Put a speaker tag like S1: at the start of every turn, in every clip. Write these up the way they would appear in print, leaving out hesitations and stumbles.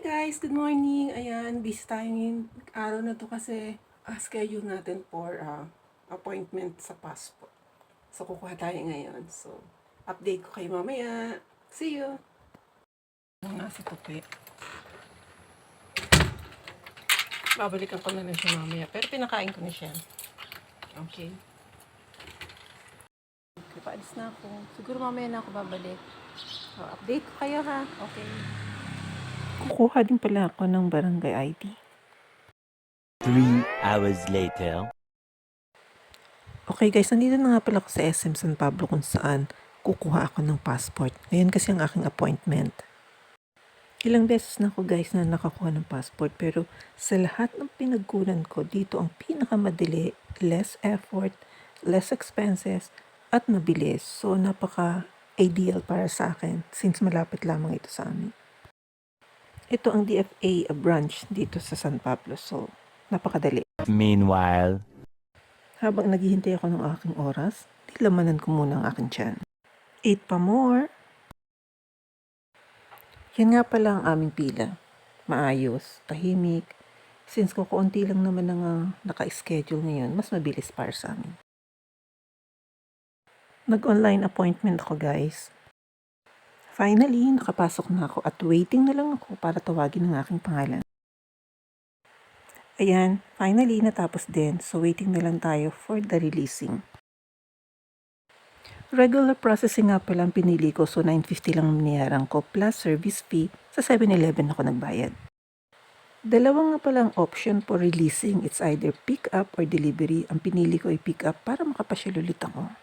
S1: guys, good morning. Ayan, busy tayo ngayong araw na to kasi schedule natin for appointment sa passport. So, kukuha tayo ngayon. So, update ko kayo mamaya. See you! Ano nga si Tupi? Babalikan ko na lang siya mamaya. Pero pinakain ko na siya. Okay. Paalis na ako. Siguro mamaya na ako babalik. So, update ko kayo ha. Okay. Kukuha din pala ako ng barangay ID.
S2: 3 hours later.
S1: Okay guys, nandito na nga pala ako sa SM San Pablo kung saan kukuha ako ng passport. Ngayon kasi ang aking appointment. Ilang beses na ako guys na nakakuha ng passport pero sa lahat ng pinagkunan ko, dito ang pinakamadali, less effort, less expenses, at mabilis. So napaka-ideal para sa akin since malapit lamang ito sa amin. Ito ang DFA branch dito sa San Pablo. So napakadali.
S2: Meanwhile,
S1: Habang naghihintay ako ng aking oras, nilamanan ko muna ang aking tiyan. 8 pa more. Yan nga pala ang aming pila. Maayos, tahimik. Since kukunti lang naman ang naka-schedule ngayon, mas mabilis para sa amin. Nag-online appointment ako guys. Finally, nakapasok na ako at waiting na lang ako para tawagin ang aking pangalan. Ayan, finally natapos din. So waiting na lang tayo for the releasing. Regular processing nga pala ang pinili ko, so 950 lang binayaran ko plus service fee. Sa 7-Eleven ako nagbayad. Dalawa nga pala ang option for releasing. It's either pick up or delivery. Ang pinili ko ay pick up para makapasyal ulit ako.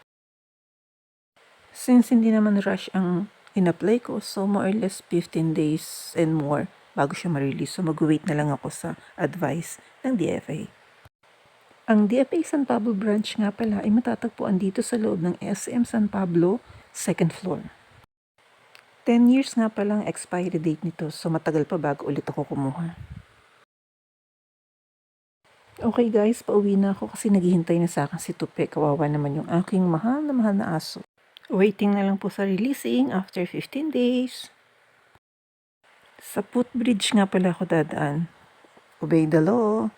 S1: Since hindi naman rush ang in-apply ko, so more or less 15 days and more bago siya ma-release. So mag-wait na lang ako sa advice ng DFA. Ang DFA San Pablo branch nga pala ay matatagpuan dito sa loob ng SM San Pablo, 2nd floor. 10 years nga pala ang expiry date nito, so matagal pa bago ulit ako kumuha. Okay guys, pauwi na ako kasi naghihintay na sa akin si Tupi. Kawawa naman yung aking mahal na aso. Waiting na lang po sa releasing after 15 days. Sa footbridge nga pala ako dadaan. Obey the law.